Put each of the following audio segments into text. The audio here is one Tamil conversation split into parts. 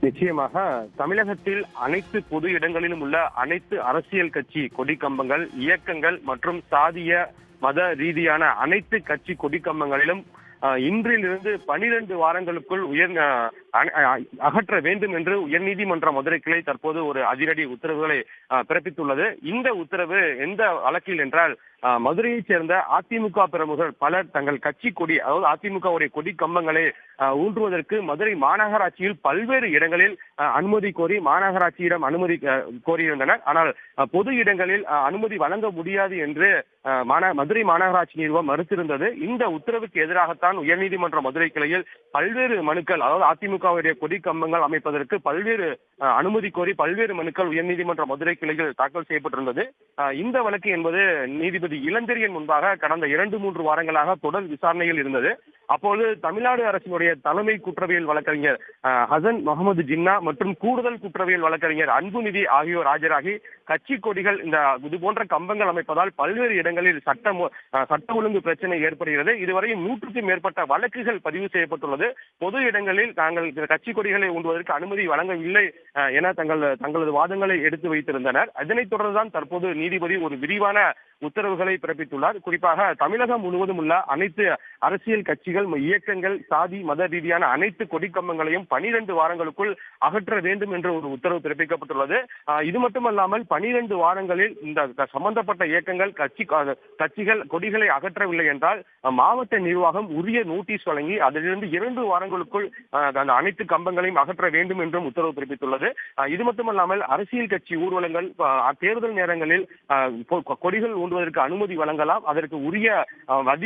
நிச்சயமாக தமிழகத்தில் அனைத்து பொது இடங்களிலும் உள்ள அனைத்து அரசியல் கட்சி கொடிக்கம்பங்கள், இயக்கங்கள் மற்றும் சாதிய மத ரீதியான அனைத்து கட்சி கொடிக்கம்பங்களிலும் இன்றிலிருந்து 12 வாரங்களுக்குள் அகற்ற வேண்டும் என்று உயர்நீதிமன்ற மதுரை கிளை தற்போது ஒரு அதிரடி உத்தரவுகளை பிறப்பித்துள்ளது. இந்த உத்தரவு எந்த வழக்கில் என்றால், மதுரையைச் சேர்ந்த அதிமுக பிரமுகர் பலர் தங்கள் கட்சி கொடி, அதாவது அதிமுகவுடைய கொடி கம்பங்களை ஊன்றுவதற்கு மதுரை மாநகராட்சியில் பல்வேறு இடங்களில் அனுமதி கோரி மாநகராட்சியிடம் அனுமதி கோரியிருந்தனர். ஆனால் பொது இடங்களில் அனுமதி வழங்க முடியாது என்று மதுரை மாநகராட்சி நிறுவனம் மறுத்திருந்தது. இந்த உத்தரவுக்கு எதிராகத்தான் உயர்நீதிமன்ற மதுரை கிளையில் பல்வேறு மனுக்கள், அதாவது அதிமுகவுடைய கொடி கம்பங்கள் அமைப்பதற்கு பல்வேறு அனுமதி கோரி பல்வேறு மனுக்கள் உயர்நீதிமன்ற மதுரை கிளையில் தாக்கல் செய்யப்பட்டிருந்தது. இந்த வழக்கு என்பது நீதிபதி இளஞ்செழியன் முன்பாக கடந்த 2-3 வாரங்களாக தொடர் விசாரணையில் இருந்தது. அப்போது தமிழ்நாடு அரசினுடைய தலைமை குற்றவியல் வழக்கறிஞர் ஹசன் முகமது ஜின்னா மற்றும் கூடுதல் குற்றவியல் வழக்கறிஞர் அன்புநிதி ஆகியோர் ஆஜராகி, கட்சி கொடிகள் இது போன்ற கம்பங்கள் அமைப்பதால் பல்வேறு இடங்களில் சட்ட ஒழுங்கு பிரச்சனை ஏற்படுகிறது. இதுவரையும் 100க்கும் மேற்பட்ட வழக்குகள் பதிவு செய்யப்பட்டுள்ளது. பொது இடங்களில் தாங்கள் கட்சி கொடிகளை ஊன்றுவதற்கு அனுமதி வழங்கவில்லை என தங்களது வாதங்களை எடுத்து வைத்திருந்தனர். அதனைத் தொடர்ந்துதான் தற்போது நீதிபதி ஒரு விரிவான உத்தரவுகளை பிறப்பித்துள்ளார். குறிப்பாக தமிழகம் முழுவதும் உள்ள அனைத்து அரசியல் கட்சிகள், இயக்கங்கள், சாதி மத ரீதியான அனைத்து கொடிக்கம்பங்களையும் 12 வாரங்களுக்குள் அகற்ற வேண்டும் என்று ஒரு உத்தரவு பிறப்பிக்கப்பட்டுள்ளது. இது மட்டுமல்லாமல் 12 வாரங்களில் இந்த சம்பந்தப்பட்ட இயக்கங்கள், கட்சிகள் கொடிகளை அகற்றவில்லை என்றால் மாவட்ட நிர்வாகம் உரிய நோட்டீஸ் வழங்கி அதிலிருந்து 2 வாரங்களுக்குள் அந்த அனைத்து கம்பங்களையும் அகற்ற வேண்டும் என்றும் உத்தரவு பிறப்பித்துள்ளது. இது மட்டுமல்லாமல் அரசியல் கட்சி ஊர்வலங்கள், தேர்தல் நேரங்களில் கொடிகள் ஊன்றுவதற்கு அனுமதி வழங்கலாம். அதற்கு உரிய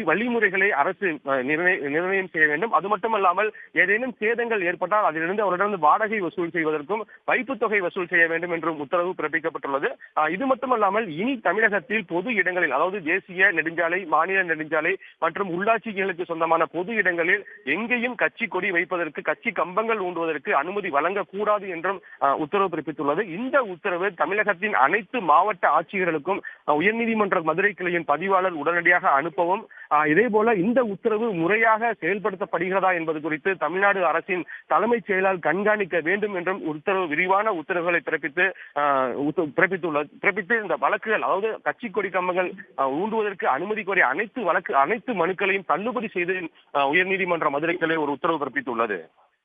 வழிமுறைகளை அரசு நிர்ணயம் செய்ய வேண்டும். அது மட்டுமல்லாமல் ஏதேனும் சேதங்கள் ஏற்பட்டால் அதிலிருந்து அவரிடம் வாடகை வசூல் செய்வதற்கும் வைப்புத் தொகை வசூல் செய்ய வேண்டும் என்றும் உத்தரவு பிறப்பிக்கப்பட்டுள்ளது. இது மட்டுமல்லாமல் இனி தமிழகத்தில் பொது இடங்களில், அதாவது தேசிய நெடுஞ்சாலை, மாநில நெடுஞ்சாலை மற்றும் உள்ளாட்சிகளுக்கு சொந்தமான பொது இடங்களில் எங்கேயும் கட்சி கொடி வைப்பதற்கு, கட்சி கம்பங்கள் ஊன்றுவதற்கு அனுமதி வழங்கக்கூடாது என்றும் உத்தரவு பிறப்பித்துள்ளது. இந்த உத்தரவு தமிழகத்தின் அனைத்து மாவட்ட ஆட்சியர்களுக்கும் உயர்நீதிமன்ற மதுரை கிளையின் பதிவாளர் உடனடியாக அனுப்பவும், இதே போல இந்த உத்தரவு முறையாக செயல்படுத்தப்படுகிறதா என்பது குறித்து தமிழ்நாடு அரசின் தலைமைச் செயலாளர் கண்காணிக்க வேண்டும் என்றும் விரிவான உத்தரவுகளை பிறப்பித்து இந்த வழக்குகள், அதாவது கட்சி கொடி கம்பங்கள் ஊன்றுவதற்கு அனுமதி கோரிய அனைத்து மனுக்களையும் தள்ளுபடி செய்து உயர்நீதிமன்ற மதுரை கிளை ஒரு உத்தரவு பிறப்பித்துள்ளது.